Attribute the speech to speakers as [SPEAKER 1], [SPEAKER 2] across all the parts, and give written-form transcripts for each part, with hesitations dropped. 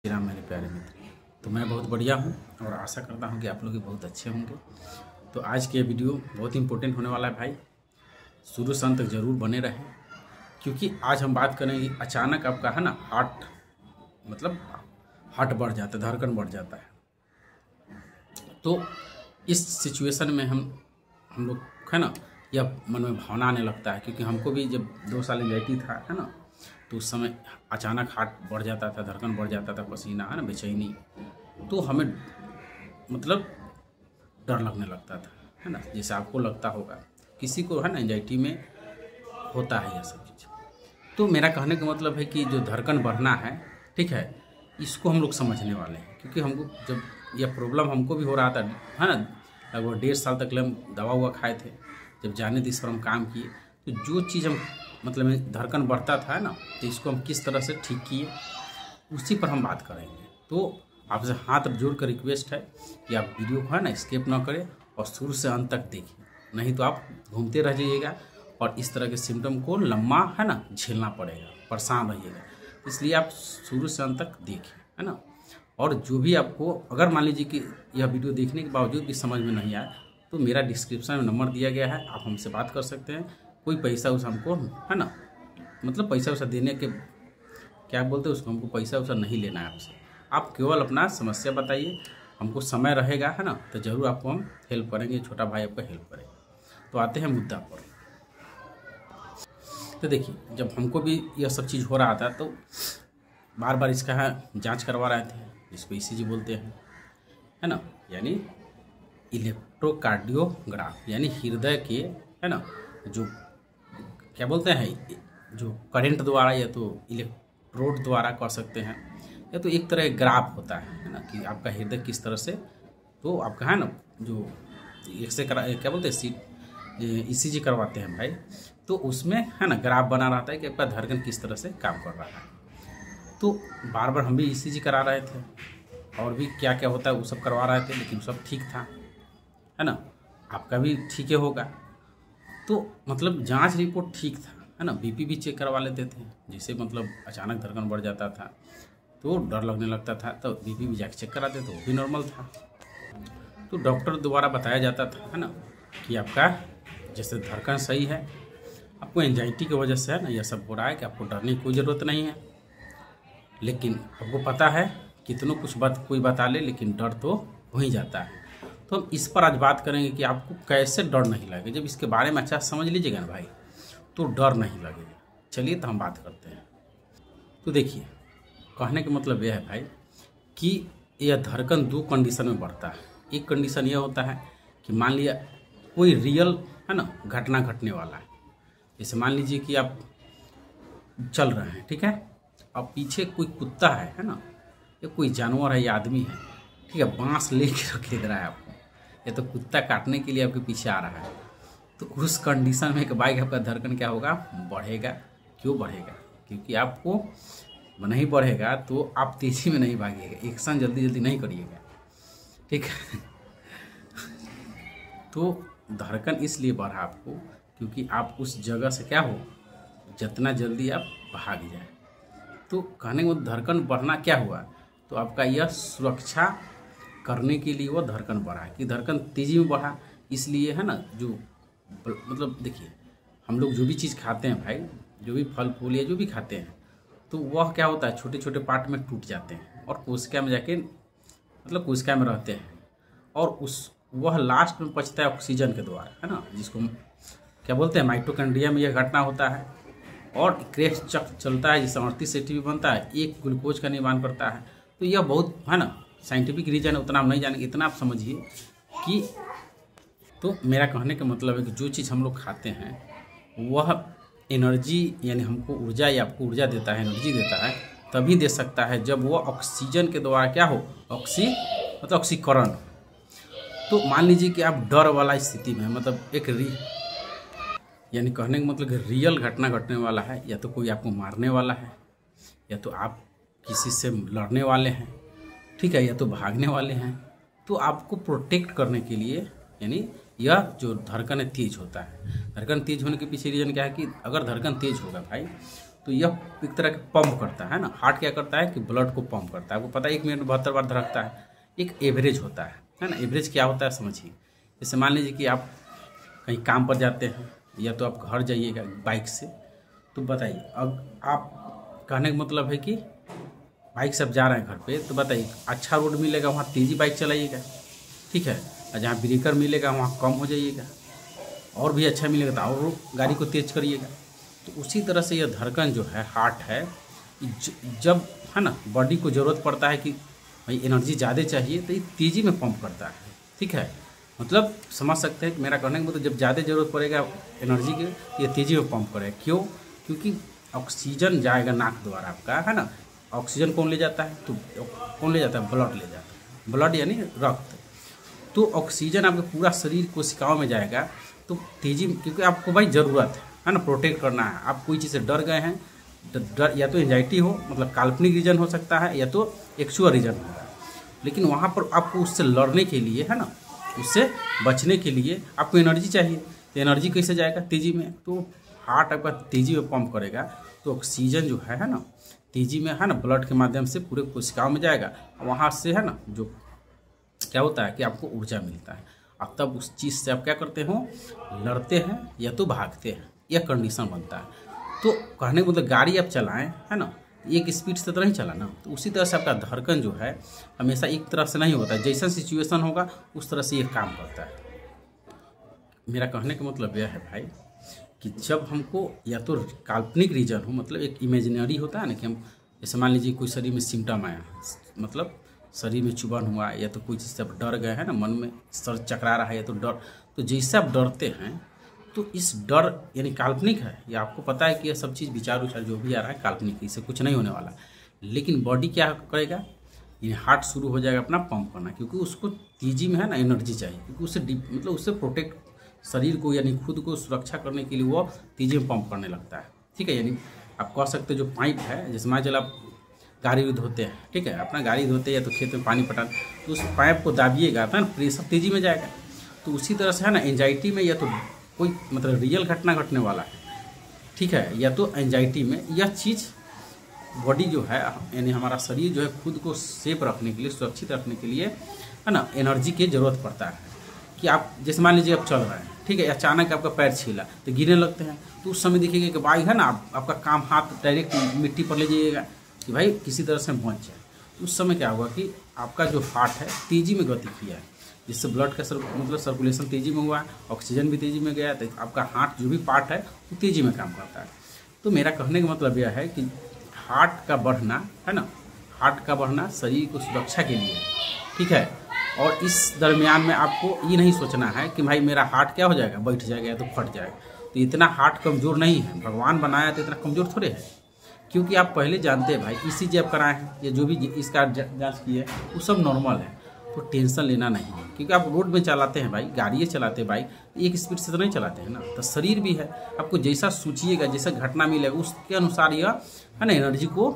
[SPEAKER 1] राम मेरे प्यारे मित्र। तो मैं बहुत बढ़िया हूँ और आशा करता हूँ कि आप लोग भी बहुत अच्छे होंगे। तो आज के वीडियो बहुत इंपॉर्टेंट होने वाला है भाई, शुरू से अंत तक जरूर बने रहें, क्योंकि आज हम बात करेंगे अचानक आपका है ना हार्ट बढ़ जाता है, धड़कन बढ़ जाता है। तो इस सिचुएशन में हम लोग है ना यह मन में भावना आने लगता है, क्योंकि हमको भी जब 2 साल एंजाइटी था है ना, तो उस समय अचानक हार्ट बढ़ जाता था, धड़कन बढ़ जाता था, पसीना है ना, बेचैनी, तो हमें मतलब डर लगने लगता था है ना, जैसे आपको लगता होगा, किसी को है ना एंजाइटी में होता है यह सब चीज़। तो मेरा कहने का मतलब है कि जो धड़कन बढ़ना है, ठीक है, इसको हम लोग समझने वाले हैं, क्योंकि हमको जब यह प्रॉब्लम हमको भी हो रहा था है ना, लगभग 1.5 साल तक हम दवा हुआ खाए थे। जब जाने इस पर हम काम किए, तो जो चीज़ हम मतलब धड़कन बढ़ता था ना, तो इसको हम किस तरह से ठीक किए, उसी पर हम बात करेंगे। तो आपसे हाथ जोड़ कर रिक्वेस्ट है कि आप वीडियो को है ना स्किप ना करें और शुरू से अंत तक देखें, नहीं तो आप घूमते रह जाइएगा और इस तरह के सिम्टम को लंबा है ना झेलना पड़ेगा, परेशान रहिएगा। इसलिए आप शुरू से अंत तक देखें है ना। और जो भी आपको अगर मान लीजिए कि यह वीडियो देखने के बावजूद भी समझ में नहीं आए, तो मेरा डिस्क्रिप्शन में नंबर दिया गया है, आप हमसे बात कर सकते हैं। कोई पैसा उस हमको है ना, मतलब पैसा वैसा देने के क्या बोलते हैं उसको, हमको पैसा वैसा नहीं लेना है आपसे। आप केवल अपना समस्या बताइए, हमको समय रहेगा है ना, तो ज़रूर आपको हम हेल्प करेंगे, छोटा भाई आपका हेल्प करेगा। तो आते हैं मुद्दा पर। तो देखिए, जब हमको भी यह सब चीज़ हो रहा था, तो बार बार इसका जांच करवा रहे थे, जिसको ECG बोलते हैं है ना, यानी इलेक्ट्रोकार्डियोग्राफ, यानी हृदय के है ना जो क्या बोलते हैं, जो करंट द्वारा या तो इलेक्ट्रोड द्वारा कर सकते हैं, या तो एक तरह ग्राफ होता है ना, कि आपका हृदय किस तरह से, तो आपका है ना जो एक्सरे क्या बोलते हैं ECG करवाते हैं भाई, तो उसमें है ना ग्राफ बना रहता है कि आपका धड़कन किस तरह से काम कर रहा है। तो बार बार हम भी ECG करा रहे थे और भी क्या क्या होता है वो सब करवा रहे थे, लेकिन सब ठीक था है ना, आपका भी ठीक है होगा। तो मतलब जांच रिपोर्ट ठीक था है ना, BP भी चेक करवा लेते थे, जैसे मतलब अचानक धड़कन बढ़ जाता था तो डर लगने लगता था, तो BP भी जाके चेक कराते तो वो भी नॉर्मल था। तो डॉक्टर द्वारा बताया जाता था है ना कि आपका जैसे धड़कन सही है, आपको एंजाइटी की वजह से है ना यह सब हो रहा है, कि आपको डरने की कोई ज़रूरत नहीं है। लेकिन आपको पता है कितनों कुछ बात कोई बता ले, लेकिन डर तो हो ही जाता है। तो हम इस पर आज बात करेंगे कि आपको कैसे डर नहीं लगेगा। जब इसके बारे में अच्छा समझ लीजिएगा ना भाई, तो डर नहीं लगेगा। चलिए तो हम बात करते हैं। तो देखिए, कहने का मतलब यह है भाई कि यह धड़कन 2 कंडीशन में बढ़ता है। एक कंडीशन यह होता है कि मान लिया कोई रियल है ना घटना घटने वाला है, जैसे मान लीजिए कि आप चल रहे हैं, ठीक है, अब पीछे कोई कुत्ता है ना, या कोई जानवर है या आदमी है, ठीक है, बांस लेके खेद रहा है आपको, या तो कुत्ता काटने के लिए आपके पीछे आ रहा है, तो उस कंडीशन में एक बाइक आपका धड़कन क्या होगा, बढ़ेगा। क्यों बढ़ेगा? क्योंकि आपको नहीं बढ़ेगा तो आप तेज़ी में नहीं भागिएगा, एक्शन जल्दी जल्दी नहीं करिएगा, ठीक है। तो धड़कन इसलिए बढ़ा आपको क्योंकि आप उस जगह से क्या हो, जितना जल्दी आप भाग जाए। तो कहने को धड़कन बढ़ना क्या हुआ, तो आपका यह सुरक्षा करने के लिए वो धड़कन बढ़ा, कि धड़कन तेज़ी में बढ़ा इसलिए है ना। जो मतलब देखिए, हम लोग जो भी चीज़ खाते हैं भाई, जो भी फल फूल या जो भी खाते हैं, तो वह क्या होता है, छोटे छोटे पार्ट में टूट जाते हैं और कोशिका में जाके मतलब कोशिका में रहते हैं, और वह लास्ट में पचता है ऑक्सीजन के द्वारा है ना, जिसको क्या बोलते हैं, माइटोकॉन्ड्रिया में यह घटना होता है। और क्रेश चक्र चलता है, जिससे 38 ATP बनता है, एक ग्लूकोज का निर्माण करता है। तो यह बहुत है ना साइंटिफिक रीजन है, उतना आप नहीं जानेंगे, इतना आप समझिए कि तो मेरा कहने का मतलब है कि जो चीज़ हम लोग खाते हैं वह एनर्जी यानी हमको ऊर्जा या आपको ऊर्जा देता है, एनर्जी देता है, तभी दे सकता है जब वह ऑक्सीजन के द्वारा क्या हो, मतलब ऑक्सीकरण। तो मान लीजिए कि आप डर वाला स्थिति में, मतलब एक यानी कहने का मतलब रियल घटना घटने वाला है, या तो कोई आपको मारने वाला है, या तो आप किसी से लड़ने वाले हैं, ठीक है, या तो भागने वाले हैं, तो आपको प्रोटेक्ट करने के लिए यानी यह जो धड़कन है तेज होता है। धड़कन तेज होने के पीछे रीजन क्या है कि अगर धड़कन तेज होगा भाई, तो यह एक तरह के पंप करता है ना। हार्ट क्या करता है कि ब्लड को पंप करता है। आपको पता है 1 मिनट में 72 बार धड़कता है। एक एवरेज होता है ना। एवरेज क्या होता है समझिए। जैसे मान लीजिए कि आप कहीं काम पर जाते हैं या तो आप घर जाइएगा बाइक से, तो बताइए अब आप कहने का मतलब है कि बाइक से आप जा रहे हैं घर पे, तो बताइए अच्छा रोड मिलेगा वहाँ तेज़ी बाइक चलाइएगा, ठीक है, और जहाँ ब्रेकर मिलेगा वहाँ कम हो जाइएगा, और भी अच्छा मिलेगा तो और गाड़ी को तेज़ करिएगा। तो उसी तरह से यह धड़कन जो है हार्ट है, जब है ना बॉडी को ज़रूरत पड़ता है कि भाई एनर्जी ज़्यादा चाहिए तो ये तेज़ी में पंप करता है, ठीक है। मतलब समझ सकते हैं कि मेरा कहने का मतलब जब ज़्यादा ज़रूरत पड़ेगा एनर्जी की तो ये तेज़ी में पंप करेगा। क्यों? क्योंकि ऑक्सीजन जाएगा नाक द्वारा आपका, है ना। ऑक्सीजन कौन ले जाता है? तो कौन ले जाता है? ब्लड ले जाता है। ब्लड यानी रक्त। तो ऑक्सीजन आपके पूरा शरीर कोशिकाओं में जाएगा तो तेज़ी, क्योंकि आपको भाई ज़रूरत है ना, प्रोटेक्ट करना है। आप कोई चीज़ से डर गए हैं, डर या तो एंजाइटी हो, मतलब काल्पनिक रीजन हो सकता है, या तो एक्चुअल रीजन होगा, लेकिन वहाँ पर आपको उससे लड़ने के लिए, है ना, उससे बचने के लिए आपको एनर्जी चाहिए। तो एनर्जी कैसे जाएगा? तेज़ी में। तो हार्ट आपका तेज़ी में पंप करेगा तो ऑक्सीजन जो है ना तेज़ी में, है ना, ब्लड के माध्यम से पूरे कोशिकाओं में जाएगा। वहाँ से, है ना, जो क्या होता है कि आपको ऊर्जा मिलता है। अब तब उस चीज़ से आप क्या करते हो? लड़ते हैं या तो भागते हैं, यह कंडीशन बनता है। तो कहने को मतलब गाड़ी आप चलाएं, है ना, एक स्पीड से तो नहीं चलाना। तो उसी तरह से आपका धड़कन जो है हमेशा एक तरह से नहीं होता, जैसा सिचुएशन होगा उस तरह से ये काम करता है। मेरा कहने का मतलब यह है भाई कि जब हमको या तो काल्पनिक रीजन हो, मतलब एक इमेजिनरी होता है ना, कि हम जैसे मान लीजिए कोई शरीर में सिम्टम आया, मतलब शरीर में चुभन हुआ, या तो कोई चीज़ से आप डर गए हैं ना, मन में सर चकरा रहा है, या तो डर, तो जैसे आप डरते हैं तो इस डर यानी काल्पनिक है, या आपको पता है कि यह सब चीज़ विचार विचार जो भी आ रहा है काल्पनिक है, इससे कुछ नहीं होने वाला। लेकिन बॉडी क्या करेगा? यानी हार्ट शुरू हो जाएगा अपना पंप करना, क्योंकि उसको तेजी में, है ना, एनर्जी चाहिए, क्योंकि उससे मतलब उससे प्रोटेक्ट शरीर को यानी खुद को सुरक्षा करने के लिए वो तेजी में पंप करने लगता है, ठीक है। यानी आप कह सकते हो जो पाइप है, जैसे मान चलो आप गाड़ी धोते हैं, ठीक है, अपना गाड़ी धोते हैं या तो खेत में पानी पटान, तो उस पाइप को दाबिएगा तो ना प्रेशर तेज़ी में जाएगा। तो उसी तरह से, है ना, एंजाइटी में या तो कोई मतलब रियल घटना घटने वाला है, ठीक है, या तो एंजाइटी में यह चीज़ बॉडी जो है यानी हमारा शरीर जो है खुद को सेफ रखने के लिए, सुरक्षित रखने के लिए, है ना, एनर्जी की ज़रूरत पड़ता है। कि आप जैसे मान लीजिए आप चल रहे हैं, ठीक है, अचानक आपका पैर छीला तो गिरने लगते हैं, तो उस समय देखिएगा कि भाई, है ना, आपका काम हाथ डायरेक्ट मिट्टी पर ले जाइएगा कि भाई किसी तरह से पहुँच जाए। उस समय क्या होगा कि आपका जो हार्ट है तेज़ी में गति किया है, जिससे ब्लड का मतलब सर्कुलेशन तेज़ी में हुआ है, ऑक्सीजन भी तेज़ी में गया, तो आपका हार्ट जो भी पार्ट है वो तेज़ी में काम करता है। तो मेरा कहने का मतलब यह है कि हार्ट का बढ़ना, है ना, हार्ट का बढ़ना शरीर को सुरक्षा के लिए, ठीक है। और इस दरमियान में आपको ये नहीं सोचना है कि भाई मेरा हार्ट क्या हो जाएगा, बैठ जाएगा या तो फट जाएगा। तो इतना हार्ट कमज़ोर नहीं है, भगवान बनाया तो इतना कमज़ोर थोड़े है, क्योंकि आप पहले जानते हैं भाई ECG आप कराए हैं या जो भी इसका जांच की है वो सब नॉर्मल है। तो टेंशन लेना नहीं है, क्योंकि आप रोड में चलाते हैं भाई, गाड़ियाँ चलाते हैं बाइक, एक स्पीड से तो नहीं चलाते हैं ना। तो शरीर भी है, आपको जैसा सोचिएगा, जैसा घटना मिलेगा उसके अनुसार यह, है ना, एनर्जी को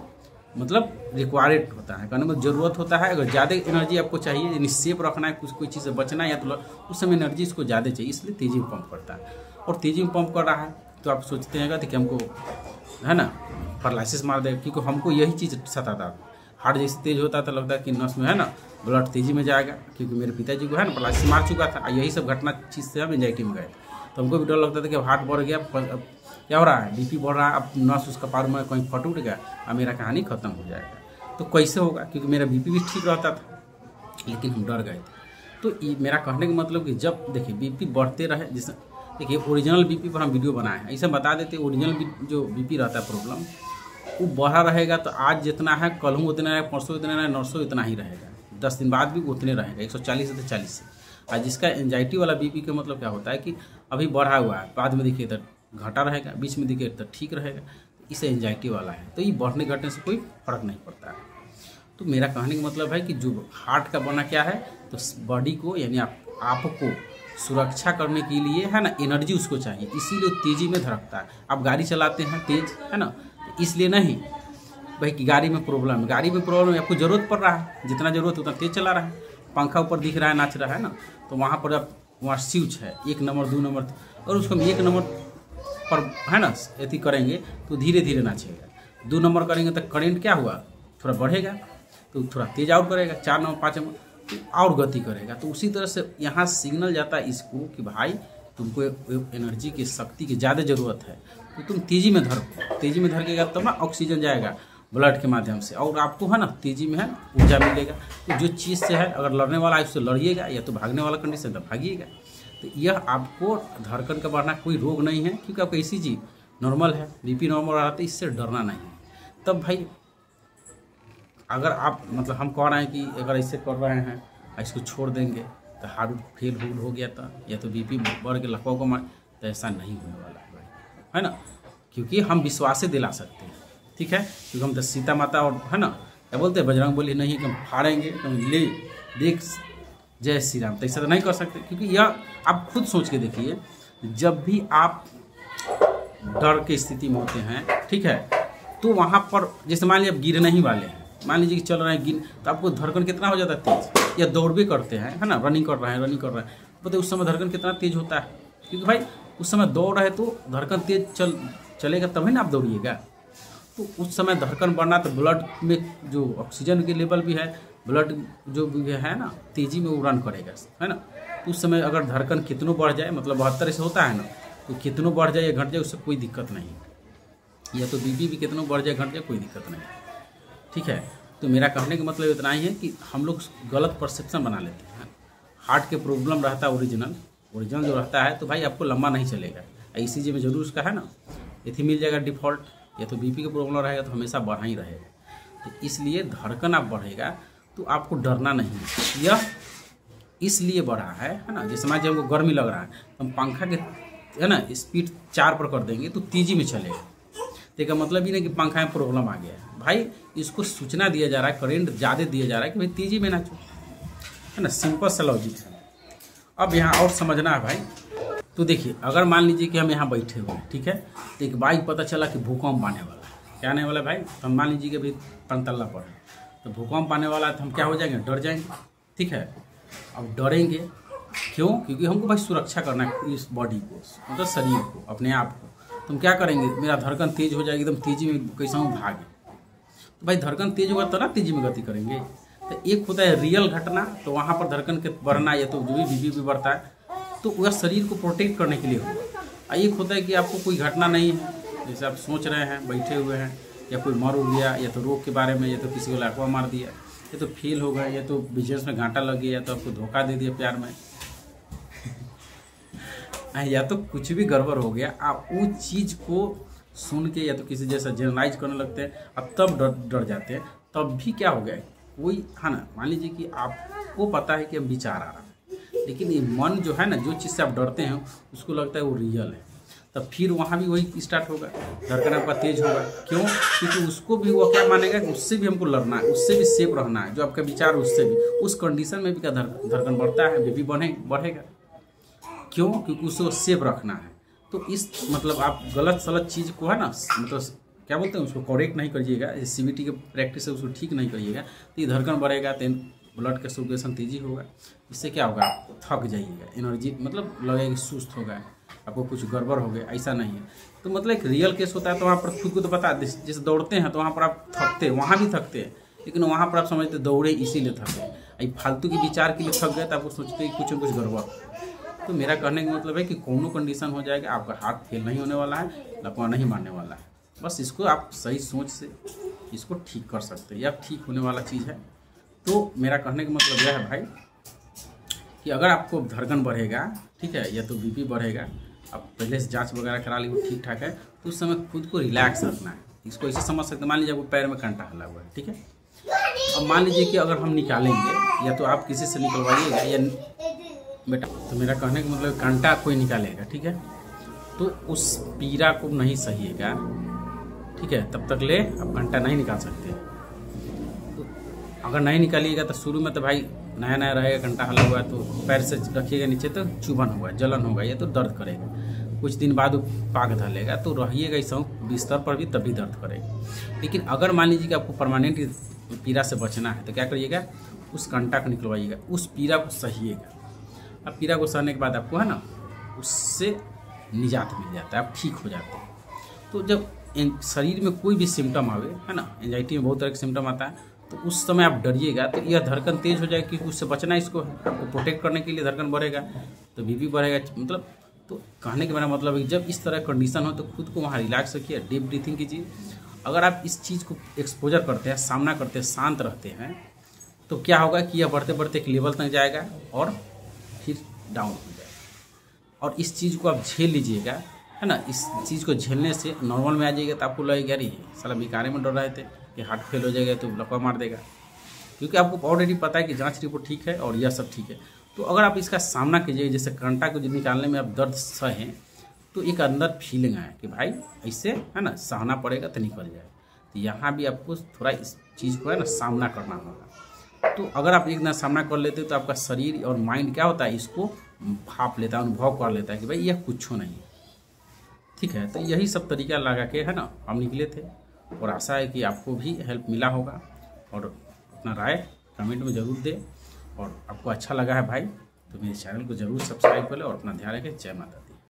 [SPEAKER 1] मतलब रिक्वायर्ड होता है, कहने में ज़रूरत होता है। अगर ज़्यादा एनर्जी आपको चाहिए, यानी सेफ रखना है, कुछ कोई चीज़ से बचना है, या तो उस समय एनर्जी इसको ज़्यादा चाहिए, इसलिए तेज़ी में पंप करता है। और तेज़ी में पंप कर रहा है तो आप सोचते हैं कि हमको, है ना, पैरालिसिस मार देगा, क्योंकि हमको यही चीज़ सताता। हार्ट जैसे तेज़ होता था लगता है कि नस में, है ना, ब्लड तेज़ी में जाएगा, क्योंकि मेरे पिताजी को, है ना, पैरालिसिस मार चुका था। यही सब घटना चीज़ से हम एंजाइटी में गए, तो हमको भी डर लगता था कि हार्ट बढ़ गया, क्या हो रहा है, BP बढ़ रहा है, अब नस उसका पार में कहीं फट उठ गया, अब मेरा कहानी ख़त्म हो जाएगा। तो कैसे होगा, क्योंकि मेरा BP भी ठीक रहता था, लेकिन हम डर गए थे। तो मेरा कहने का मतलब कि जब देखिए BP बढ़ते रहे, जैसे देखिए ओरिजिनल BP पर हम वीडियो बनाए हैं, ऐसे बता देते ओरिजिनल जो BP रहता है प्रॉब्लम वो बढ़ा रहेगा, तो आज जितना है कल उतना है, परसों इतना है, नरसों इतना ही रहेगा, 10 दिन बाद भी उतने रहेगा, 140 से 40 से। आज जिसका एंजाइटी वाला BP का मतलब क्या होता है कि अभी बढ़ा हुआ है, बाद में देखिए तो घटा रहेगा, बीच में देखिए तो ठीक रहेगा, इसे एंजाइटी वाला है। तो ये बढ़ने घटने से कोई फर्क नहीं पड़ता है। तो मेरा कहने का मतलब है कि जो हार्ट का बना क्या है, तो बॉडी को यानी आपको सुरक्षा करने के लिए, है ना, एनर्जी उसको चाहिए, इसीलिए तेज़ी में धड़कता है। आप गाड़ी चलाते हैं तेज़, है ना, इसलिए नहीं भाई कि गाड़ी में प्रॉब्लम है, गाड़ी में प्रॉब्लम है, आपको ज़रूरत पड़ रहा है, जितना ज़रूरत है उतना तेज़ चला रहा है, पंखा ऊपर दिख रहा है, नाच रहा है ना, तो वहाँ पर आप वहाँ स्विच है 1 नंबर 2 नंबर, और उसको हम 1 नंबर पर है ना यदि करेंगे तो धीरे धीरे नाचेगा। 2 नंबर करेंगे तो करंट क्या हुआ, थोड़ा बढ़ेगा, तो थोड़ा तेज और करेगा। 4 नंबर 5 नंबर तो और गति करेगा। तो उसी तरह से यहाँ सिग्नल जाता है इसको कि भाई तुमको एनर्जी की, शक्ति की ज़्यादा ज़रूरत है, तो तुम तेज़ी में धरो। तेज़ी में धरकेगा तब ना ऑक्सीजन जाएगा ब्लड के माध्यम से, और आपको है ना तेज़ी में है ऊर्जा मिलेगा। तो जो चीज़ से है, अगर लड़ने वाला है उससे लड़िएगा, या तो भागने वाला कंडीशन तो भागिएगा। तो यह आपको धड़कन का बढ़ना कोई रोग नहीं है, क्योंकि आपका ईसीजी नॉर्मल है, बीपी नॉर्मल रहा, तो इससे डरना नहीं है। तब भाई अगर आप मतलब हम कह रहे हैं कि अगर ऐसे कर रहे हैं, इसको छोड़ देंगे तो हार्ट फेल हो गया था, या तो बीपी बढ़ के लकवा को मार, तो ऐसा नहीं होने वाला है भाई, है ना। क्योंकि हम विश्वास से दिला सकते हैं, ठीक है। क्योंकि हम तो सीता माता और है ना क्या बोलते हैं बजरंग बली नहीं कि हम फाड़ेंगे तो ले देख जय श्री राम, तो ऐसा तो नहीं कर सकते। क्योंकि यह आप खुद सोच के देखिए, जब भी आप डर की स्थिति में होते हैं, ठीक है, तो वहाँ पर जैसे मान लीजिए आप गिरने ही वाले हैं, मान लीजिए कि चल रहे हैं गिर, तो आपको धड़कन कितना हो जाता है तेज, या दौड़ भी करते हैं है ना, रनिंग कर रहे हैं, बताइए उस समय धड़कन कितना तेज होता है। क्योंकि भाई उस समय दौड़ रहे तो धड़कन तेज चलेगा तभी ना आप दौड़िएगा। तो उस समय धड़कन बढ़ना, तो ब्लड में जो ऑक्सीजन के लेवल भी है, ब्लड जो भी है ना तेज़ी में वो रन करेगा, है ना। तो उस समय अगर धड़कन कितनों बढ़ जाए, मतलब 72 से होता है ना, तो कितनों बढ़ जाए या घट जाए उससे कोई दिक्कत नहीं, या तो बीपी भी कितनों बढ़ जाए घट जाए कोई दिक्कत नहीं, ठीक है। तो मेरा कहने का मतलब इतना ही है कि हम लोग गलत परसेप्शन बना लेते हैं। हार्ट के प्रॉब्लम रहता है ओरिजिनल जो रहता है, तो भाई आपको लंबा नहीं चलेगा। ईसीजी में जरूर उसका है ना यदि मिल जाएगा डिफ़ॉल्ट, या तो बीपी का प्रॉब्लम रहेगा तो हमेशा बढ़ा ही रहेगा। तो इसलिए धड़कन आप बढ़ेगा तो आपको डरना नहीं है। यह इसलिए बढ़ा है ना, जैसे मान लीजिए हमको गर्मी लग रहा है तो हम पंखा के है ना स्पीड 4 पर कर देंगे तो तेज़ी में चलेगा। तो इसका मतलब ही नहीं कि पंखा में प्रॉब्लम आ गया है, भाई इसको सूचना दिया जा रहा है, करंट ज़्यादा दिया जा रहा है कि भाई तेज़ी में नाचो, है ना। सिंपल सा लॉजिक है। अब यहाँ और समझना है भाई, तो देखिए अगर मान लीजिए कि हम यहाँ बैठे हुए हैं, ठीक है, तो एक बाइक पता चला कि भूकंप आने वाला है। क्या आने वाला है भाई, तो हम मान लीजिए कि अभी 5 तल्ला पर है, तो भूकंप आने वाला है, तो हम क्या हो जाएंगे, डर जाएंगे, ठीक है। अब डरेंगे क्यों, क्योंकि हमको भाई सुरक्षा करना है इस बॉडी को, मतलब शरीर को, अपने आप को। तो हम क्या करेंगे, मेरा धड़कन तेज हो जाएगी, एकदम तेज़ी में कैसा हूँ भागे। तो भाई धड़कन तेज होगा तो ना तेज़ी में गति करेंगे। तो एक होता है रियल घटना, तो वहाँ पर धड़कन के बढ़ना या तो जो भी बीपी भी बढ़ता है तो वह शरीर को प्रोटेक्ट करने के लिए हुआ। एक होता है कि आपको कोई घटना नहीं है, जैसे आप सोच रहे हैं बैठे हुए हैं, या कोई मर उड़ गया, या तो रोग के बारे में, या तो किसी को लाखवा मार दिया, या तो फेल हो गए, या तो बिजनेस में घाटा लग गया, या तो आपको धोखा दे दिया प्यार में या तो कुछ भी गड़बड़ हो गया। आप उस चीज़ को सुन के या तो किसी जैसा जनरलाइज करने लगते हैं, अब तब डर जाते हैं। तब भी क्या हो गया, कोई है ना, मान लीजिए कि आपको पता है कि अब विचार आ रहा है, लेकिन ये मन जो है ना, जो चीज़ से आप डरते हैं उसको लगता है वो रियल है, तब फिर वहाँ भी वही स्टार्ट होगा, धड़कन आपका तेज होगा। क्यों, क्योंकि उसको भी वो क्या मानेगा कि उससे भी हमको लड़ना है, उससे भी सेफ रहना है, जो आपका विचार उससे भी, उस कंडीशन में भी क्या धड़कन बढ़ता है, बीपी बढ़ेगा। क्यों, क्योंकि उसको सेफ रखना है। तो इस मतलब आप गलत सलत चीज़ को है ना, मतलब क्या बोलते हैं उसको करेक्ट नहीं करिएगा, सीबीटी के प्रैक्टिस से उसको ठीक नहीं करिएगा, तो ये धड़कन बढ़ेगा, तो ब्लड का सर्कुलेशन तेजी होगा। इससे क्या होगा, आप थक जाइएगा, एनर्जी मतलब लगेगा कि सुस्त हो गया, आपको कुछ गड़बड़ हो गया, ऐसा नहीं है। तो मतलब एक रियल केस होता है, तो वहाँ पर खुद को तो पता, जैसे दौड़ते हैं तो वहाँ पर आप थकते हैं, वहाँ भी थकते हैं, लेकिन वहाँ पर आप समझते दौड़े इसीलिए थके, फालतू के विचार के लिए थक गए, तो आपको सोचते हैं कुछ न कुछ गड़बड़। तो मेरा कहने का मतलब है कि कोनो कंडीशन हो जाएगा, आपका हार्ट फेल नहीं होने वाला है, लकवा नहीं मारने वाला है। बस इसको आप सही सोच से इसको ठीक कर सकते हैं, या ठीक होने वाला चीज़ है। तो मेरा कहने का मतलब यह है भाई कि अगर आपको धड़कन बढ़ेगा, ठीक है, या तो बीपी बढ़ेगा, आप पहले से जांच वगैरह करा ली, वो ठीक ठाक है, तो उस समय खुद को रिलैक्स रखना है। इसको ऐसे समझ सकते हैं, मान लीजिए आपको पैर में कांटा हला हुआ है, ठीक है, अब मान लीजिए कि अगर हम निकालेंगे, या तो आप किसी से निकलवाइएगा, या बेटा, तो मेरा कहने का मतलब कांटा कोई निकालेगा, ठीक है, तो उस पीड़ा को नहीं सहिएगा, ठीक है, तब तक ले आप कांटा नहीं निकाल सकते। तो अगर नहीं निकालिएगा तो शुरू में तो भाई नया नया रहेगा, कांटा हला हुआ है, तो पैर से रखिएगा नीचे तो चुभन होगा, जलन होगा, या तो दर्द करेगा, कुछ दिन बाद वो पाक धलेगा, तो रहिएगा इस बिस्तर पर भी तभी दर्द करेगा। लेकिन अगर मान लीजिए कि आपको परमानेंट पीड़ा से बचना है, तो क्या करिएगा, उस कांटा को निकलवाइएगा, उस पीड़ा को सहिएगा। अब पीड़ा को सहने के बाद आपको है ना, उससे निजात मिल जाता है, आप ठीक हो जाते हैं। तो जब शरीर में कोई भी सिम्टम आवे, है ना, एंजाइटी में बहुत तरह के सिम्टम आता है, तो उस समय आप डरिएगा तो यह धड़कन तेज हो जाएगी, क्योंकि उससे बचना इसको है, आपको प्रोटेक्ट करने के लिए धड़कन बढ़ेगा, तो बीपी बढ़ेगा। मतलब तो कहने के मेरा मतलब है कि जब इस तरह कंडीशन हो तो खुद को वहाँ रिलैक्स रखिए, डीप ब्रीथिंग कीजिए। अगर आप इस चीज़ को एक्सपोजर करते हैं, सामना करते हैं, शांत रहते हैं, तो क्या होगा कि यह बढ़ते बढ़ते एक लेवल तक जाएगा और फिर डाउन हो जाएगा। और इस चीज़ को आप झेल लीजिएगा, है ना। इस चीज़ को झेलने से नॉर्मल में आ जाइएगा तो आपको लगेगा अरे साला बिकारे में डर रहे थे कि हार्ट फेल हो जाएगा तो लकवा मार देगा, क्योंकि आपको ऑलरेडी पता है कि जांच रिपोर्ट ठीक है और यह सब ठीक है। तो अगर आप इसका सामना कीजिए, जैसे कांटा को निकालने में आप दर्द सहें, तो एक अंदर फीलिंग आए कि भाई ऐसे, है ना, सहना पड़ेगा तो निकल जाए। तो यहाँ भी आपको थोड़ा इस चीज़ को, है ना, सामना करना होगा। तो अगर आप एक दिन सामना कर लेते तो आपका शरीर और माइंड क्या होता है, इसको भाप लेता है, अनुभव कर लेता है कि भाई यह कुछ नहीं। ठीक है, तो यही सब तरीका लगा के, है ना, हम निकले थे, और आशा है कि आपको भी हेल्प मिला होगा। और अपना राय कमेंट में ज़रूर दें, और आपको अच्छा लगा है भाई तो मेरे चैनल को ज़रूर सब्सक्राइब करें और अपना ध्यान रखें। जय माता दी।